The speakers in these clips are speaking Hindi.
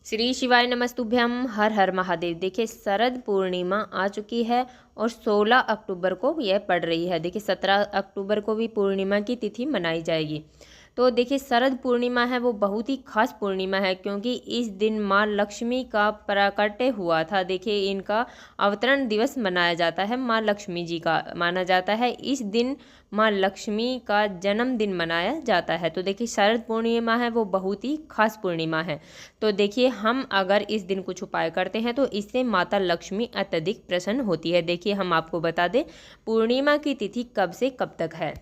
श्री शिवाय नमस्तुभ्यम। हर हर महादेव। देखिए शरद पूर्णिमा आ चुकी है और 16 अक्टूबर को यह पड़ रही है। देखिए 17 अक्टूबर को भी पूर्णिमा की तिथि मनाई जाएगी। तो देखिए शरद पूर्णिमा है वो बहुत ही खास पूर्णिमा है, क्योंकि इस दिन माँ लक्ष्मी का प्राकट्य हुआ था। देखिए इनका अवतरण दिवस मनाया जाता है, माँ लक्ष्मी जी का माना जाता है। इस दिन माँ लक्ष्मी का जन्मदिन मनाया जाता है। तो देखिए शरद पूर्णिमा है वो बहुत ही खास पूर्णिमा है। तो देखिए हम अगर इस दिन कुछ उपाय करते हैं तो इससे माता लक्ष्मी अत्यधिक प्रसन्न होती है। देखिए हम आपको बता दें पूर्णिमा की तिथि कब से कब तक है।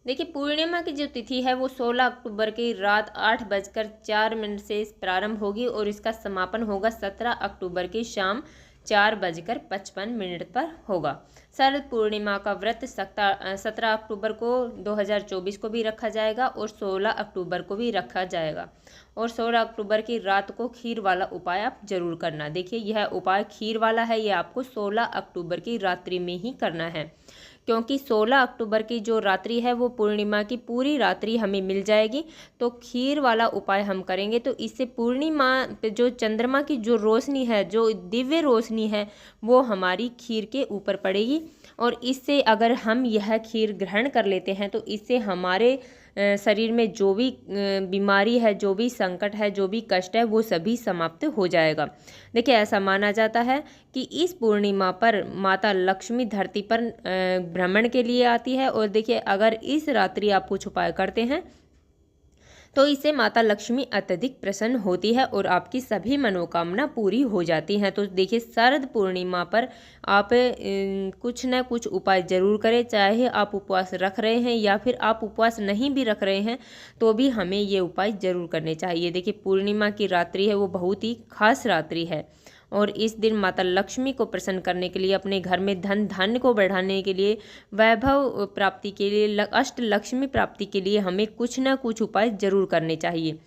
देखिए पूर्णिमा की जो तिथि है वो 16 अक्टूबर की रात 8:04 से प्रारंभ होगी और इसका समापन होगा 17 अक्टूबर की शाम 4:55 पर होगा। शरद पूर्णिमा का व्रत 17 अक्टूबर को 2024 को भी रखा जाएगा और 16 अक्टूबर को भी रखा जाएगा। और 16 अक्टूबर की रात को खीर वाला उपाय आप जरूर करना। देखिए यह उपाय खीर वाला है, ये आपको 16 अक्टूबर की रात्रि में ही करना है, क्योंकि 16 अक्टूबर की जो रात्रि है वो पूर्णिमा की पूरी रात्रि हमें मिल जाएगी। तो खीर वाला उपाय हम करेंगे तो इससे पूर्णिमा पे जो चंद्रमा की जो रोशनी है, जो दिव्य रोशनी है, वो हमारी खीर के ऊपर पड़ेगी। और इससे अगर हम यह खीर ग्रहण कर लेते हैं तो इससे हमारे शरीर में जो भी बीमारी है, जो भी संकट है, जो भी कष्ट है, वो सभी समाप्त हो जाएगा। देखिए ऐसा माना जाता है कि इस पूर्णिमा पर माता लक्ष्मी धरती पर भ्रमण के लिए आती है। और देखिए अगर इस रात्रि आप कुछ उपाय करते हैं तो इससे माता लक्ष्मी अत्यधिक प्रसन्न होती है और आपकी सभी मनोकामना पूरी हो जाती हैं। तो देखिए शरद पूर्णिमा पर आप कुछ न कुछ उपाय जरूर करें, चाहे आप उपवास रख रहे हैं या फिर आप उपवास नहीं भी रख रहे हैं तो भी हमें ये उपाय जरूर करने चाहिए। देखिए पूर्णिमा की रात्रि है वो बहुत ही खास रात्रि है और इस दिन माता लक्ष्मी को प्रसन्न करने के लिए, अपने घर में धन धान्य को बढ़ाने के लिए, वैभव प्राप्ति के लिए, अष्ट लक्ष्मी प्राप्ति के लिए हमें कुछ ना कुछ उपाय जरूर करने चाहिए।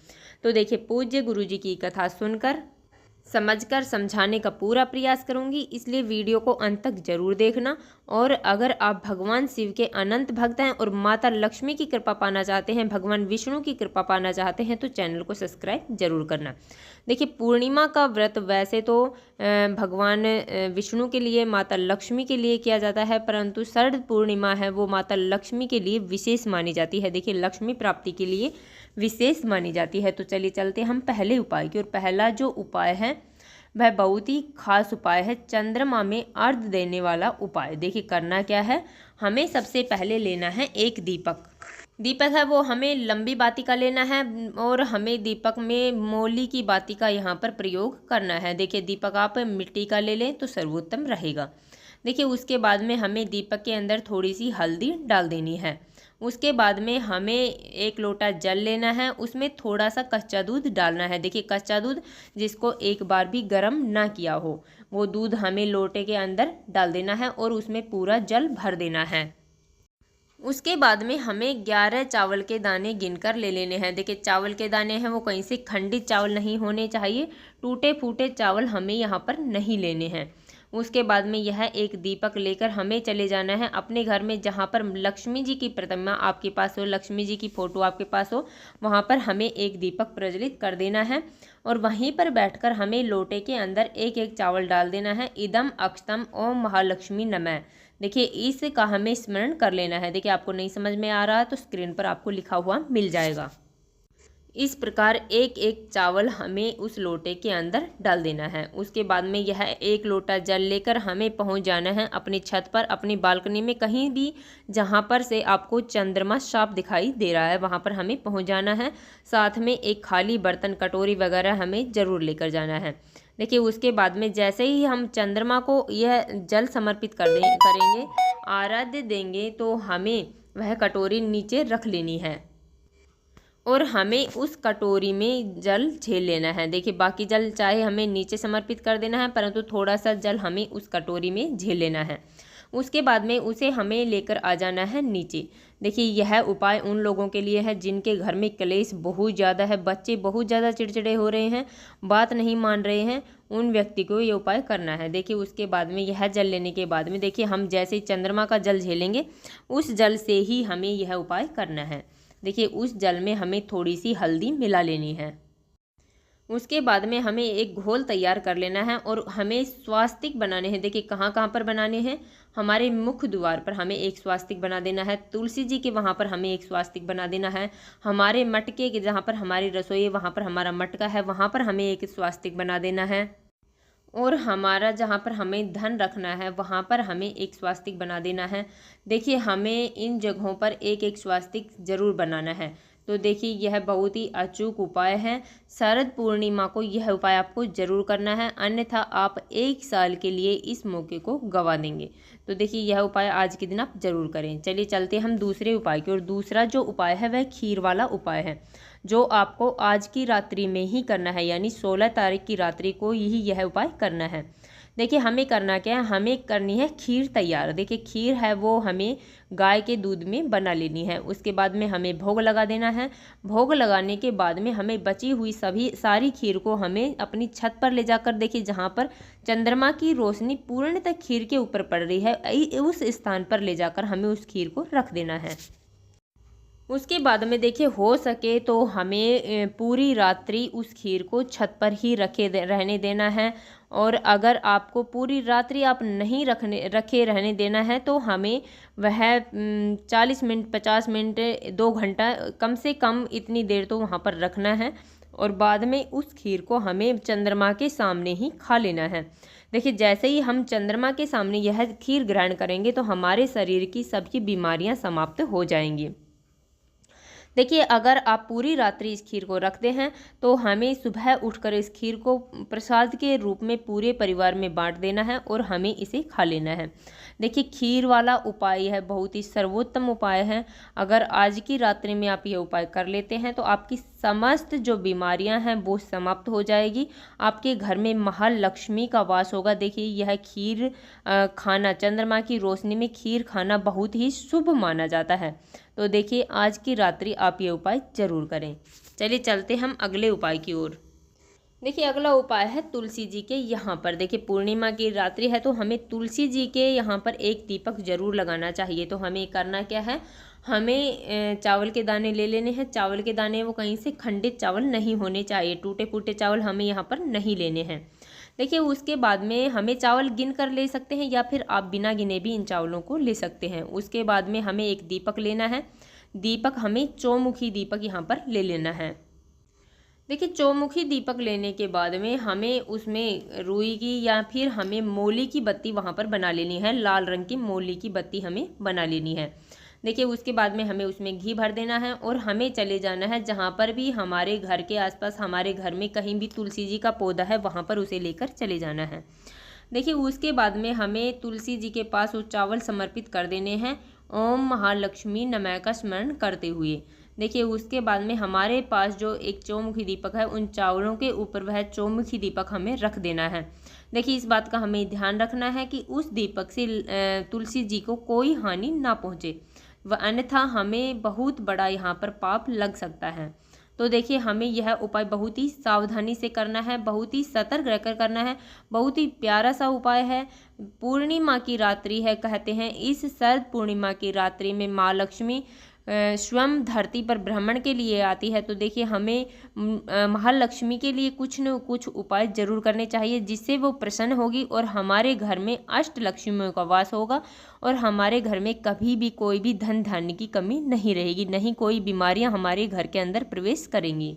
तो देखिए पूज्य गुरु जी की कथा सुनकर समझकर समझाने का पूरा प्रयास करूंगी, इसलिए वीडियो को अंत तक जरूर देखना। और अगर आप भगवान शिव के अनंत भक्त हैं और माता लक्ष्मी की कृपा पाना चाहते हैं, भगवान विष्णु की कृपा पाना चाहते हैं, तो चैनल को सब्सक्राइब जरूर करना। देखिए पूर्णिमा का व्रत वैसे तो भगवान विष्णु के लिए, माता लक्ष्मी के लिए किया जाता है, परंतु शरद पूर्णिमा है वो माता लक्ष्मी के लिए विशेष मानी जाती है। देखिए लक्ष्मी प्राप्ति के लिए विशेष मानी जाती है। तो चलिए चलते हम पहले उपाय की ओर। पहला जो उपाय है वह बहुत ही खास उपाय है, चंद्रमा में अर्घ देने वाला उपाय। देखिए करना क्या है, हमें सबसे पहले लेना है एक दीपक। दीपक है वो हमें लंबी बाती का लेना है और हमें दीपक में मौली की बाती का यहाँ पर प्रयोग करना है। देखिए दीपक आप मिट्टी का ले लें तो सर्वोत्तम रहेगा। देखिए उसके बाद में हमें दीपक के अंदर थोड़ी सी हल्दी डाल देनी है। उसके बाद में हमें एक लोटा जल लेना है, उसमें थोड़ा सा कच्चा दूध डालना है। देखिए कच्चा दूध जिसको एक बार भी गर्म ना किया हो, वो दूध हमें लोटे के अंदर डाल देना है और उसमें पूरा जल भर देना है। उसके बाद में हमें 11 चावल के दाने गिनकर ले लेने हैं। देखिए चावल के दाने हैं वो कहीं से खंडित चावल नहीं होने चाहिए, टूटे फूटे चावल हमें यहाँ पर नहीं लेने हैं। उसके बाद में यह एक दीपक लेकर हमें चले जाना है अपने घर में, जहाँ पर लक्ष्मी जी की प्रतिमा आपके पास हो, लक्ष्मी जी की फोटो आपके पास हो, वहाँ पर हमें एक दीपक प्रज्वलित कर देना है। और वहीं पर बैठकर हमें लोटे के अंदर एक एक चावल डाल देना है। इदम अक्षतम ओम महालक्ष्मी नमः। देखिए इसका हमें स्मरण कर लेना है। देखिए आपको नहीं समझ में आ रहा है तो स्क्रीन पर आपको लिखा हुआ मिल जाएगा। इस प्रकार एक एक चावल हमें उस लोटे के अंदर डाल देना है। उसके बाद में यह एक लोटा जल लेकर हमें पहुंच जाना है अपनी छत पर, अपनी बालकनी में, कहीं भी जहां पर से आपको चंद्रमा साफ दिखाई दे रहा है वहां पर हमें पहुंच जाना है। साथ में एक खाली बर्तन, कटोरी वगैरह हमें ज़रूर लेकर जाना है। देखिए उसके बाद में जैसे ही हम चंद्रमा को यह जल समर्पित करेंगे, आराध्य देंगे, तो हमें वह कटोरी नीचे रख लेनी है और हमें उस कटोरी में जल झेल लेना है। देखिए बाकी जल चाहे हमें नीचे समर्पित कर देना है, परंतु थोड़ा सा जल हमें उस कटोरी में झेल लेना है। उसके बाद में उसे हमें लेकर आ जाना है नीचे। देखिए यह उपाय उन लोगों के लिए है जिनके घर में क्लेश बहुत ज़्यादा है, बच्चे बहुत ज़्यादा चिड़चिड़े हो रहे हैं, बात नहीं मान रहे हैं, उन व्यक्ति को ये उपाय करना है। देखिए उसके बाद में यह जल लेने के बाद में देखिए हम जैसे ही चंद्रमा का जल झेलेंगे उस जल से ही हमें यह उपाय करना है। देखिए उस जल में हमें थोड़ी सी हल्दी मिला लेनी है। उसके बाद में हमें एक घोल तैयार कर लेना है और हमें स्वास्तिक बनाने हैं। देखिए कहाँ कहाँ पर बनाने हैं, हमारे मुख्य द्वार पर हमें एक स्वास्तिक बना देना है, तुलसी जी के वहाँ पर हमें एक स्वास्तिक बना देना है, हमारे मटके के जहाँ पर हमारी रसोई है वहाँ पर हमारा मटका है वहाँ पर हमें एक स्वास्तिक बना देना है, और हमारा जहाँ पर हमें धन रखना है वहाँ पर हमें एक स्वास्तिक बना देना है। देखिए हमें इन जगहों पर एक एक स्वास्तिक जरूर बनाना है। तो देखिए यह बहुत ही अचूक उपाय है, शरद पूर्णिमा को यह उपाय आपको जरूर करना है, अन्यथा आप 1 साल के लिए इस मौके को गंवा देंगे। तो देखिए यह उपाय आज के दिन आप जरूर करें। चलिए चलते हम दूसरे उपाय की ओर। दूसरा जो उपाय है वह खीर वाला उपाय है, जो आपको आज की रात्रि में ही करना है, यानी 16 तारीख की रात्रि को ही यह उपाय करना है। देखिए हमें करना क्या है, हमें करनी है खीर तैयार। देखिए खीर है वो हमें गाय के दूध में बना लेनी है। उसके बाद में हमें भोग लगा देना है। भोग लगाने के बाद में हमें बची हुई सारी खीर को हमें अपनी छत पर ले जाकर, देखिए जहाँ पर चंद्रमा की रोशनी पूर्णतः खीर के ऊपर पड़ रही है उस स्थान पर ले जाकर हमें उस खीर को रख देना है। उसके बाद में देखिए हो सके तो हमें पूरी रात्रि उस खीर को छत पर ही रहने देना है, और अगर आपको पूरी रात्रि आप नहीं रखे रहने देना है तो हमें वह 40 मिनट 50 मिनट 2 घंटा कम से कम इतनी देर तो वहाँ पर रखना है, और बाद में उस खीर को हमें चंद्रमा के सामने ही खा लेना है। देखिए जैसे ही हम चंद्रमा के सामने यह खीर ग्रहण करेंगे तो हमारे शरीर की सभी बीमारियाँ समाप्त हो जाएंगी। देखिए अगर आप पूरी रात्रि इस खीर को रखते हैं तो हमें सुबह उठकर इस खीर को प्रसाद के रूप में पूरे परिवार में बांट देना है और हमें इसे खा लेना है। देखिए खीर वाला उपाय है बहुत ही सर्वोत्तम उपाय है। अगर आज की रात्रि में आप ये उपाय कर लेते हैं तो आपकी समस्त जो बीमारियां हैं वो समाप्त हो जाएगी, आपके घर में महालक्ष्मी का वास होगा। देखिए यह खीर खाना, चंद्रमा की रोशनी में खीर खाना बहुत ही शुभ माना जाता है। तो देखिए आज की रात्रि आप ये उपाय जरूर करें। चलिए चलते हम अगले उपाय की ओर। देखिए अगला उपाय है तुलसी जी के यहाँ पर। देखिए पूर्णिमा की रात्रि है तो हमें तुलसी जी के यहाँ पर एक दीपक जरूर लगाना चाहिए। तो हमें करना क्या है, हमें चावल के दाने ले लेने हैं। चावल के दाने वो कहीं से खंडित चावल नहीं होने चाहिए, टूटे फूटे चावल हमें यहाँ पर नहीं लेने हैं। देखिए उसके बाद में हमें चावल गिन कर ले सकते हैं या फिर आप बिना गिने भी इन चावलों को ले सकते हैं। उसके बाद में हमें एक दीपक लेना है। दीपक हमें चौमुखी दीपक यहाँ पर ले लेना है। देखिए चौमुखी दीपक लेने के बाद में हमें उसमें रुई की या फिर हमें मोली की बत्ती वहाँ पर बना लेनी है। लाल रंग की मोली की बत्ती हमें बना लेनी है। देखिए उसके बाद में हमें उसमें घी भर देना है और हमें चले जाना है जहाँ पर भी हमारे घर के आसपास, हमारे घर में कहीं भी तुलसी जी का पौधा है वहाँ पर उसे लेकर चले जाना है। देखिए उसके बाद में हमें तुलसी जी के पास वो चावल समर्पित कर देने हैं ओम महालक्ष्मी नमः का स्मरण करते हुए। देखिए उसके बाद में हमारे पास जो एक चौमुखी दीपक है उन चावलों के ऊपर वह चौमुखी दीपक हमें रख देना है। देखिए इस बात का हमें ध्यान रखना है कि उस दीपक से तुलसी जी को कोई हानि ना पहुँचे, व अन्यथा हमें बहुत बड़ा यहाँ पर पाप लग सकता है। तो देखिए हमें यह उपाय बहुत ही सावधानी से करना है, बहुत ही सतर्क रहकर करना है। बहुत ही प्यारा सा उपाय है। पूर्णिमा की रात्रि है, कहते हैं इस शरद पूर्णिमा की रात्रि में माँ लक्ष्मी स्वयं धरती पर भ्रमण के लिए आती है। तो देखिए हमें महालक्ष्मी के लिए कुछ न कुछ उपाय जरूर करने चाहिए जिससे वो प्रसन्न होगी और हमारे घर में अष्ट लक्ष्मियों का वास होगा और हमारे घर में कभी भी कोई भी धन धान्य की कमी नहीं रहेगी, नहीं कोई बीमारियां हमारे घर के अंदर प्रवेश करेंगी।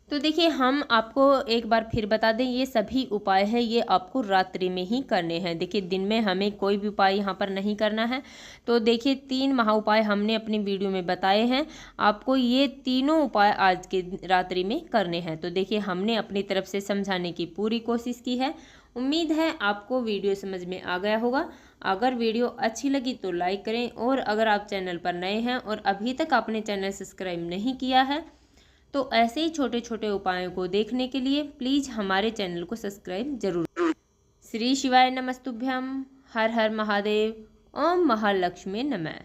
तो देखिए हम आपको एक बार फिर बता दें, ये सभी उपाय है ये आपको रात्रि में ही करने हैं। देखिए दिन में हमें कोई भी उपाय यहाँ पर नहीं करना है। तो देखिए 3 महा उपाय हमने अपनी वीडियो में बताए हैं, आपको ये तीनों उपाय आज के रात्रि में करने हैं। तो देखिए हमने अपनी तरफ से समझाने की पूरी कोशिश की है। उम्मीद है आपको वीडियो समझ में आ गया होगा। अगर वीडियो अच्छी लगी तो लाइक करें, और अगर आप चैनल पर नए हैं और अभी तक आपने चैनल सब्सक्राइब नहीं किया है तो ऐसे ही छोटे छोटे उपायों को देखने के लिए प्लीज़ हमारे चैनल को सब्सक्राइब जरूर। श्री शिवाय नमस्तुभ्यम। हर हर महादेव। ओम महालक्ष्मी नमः।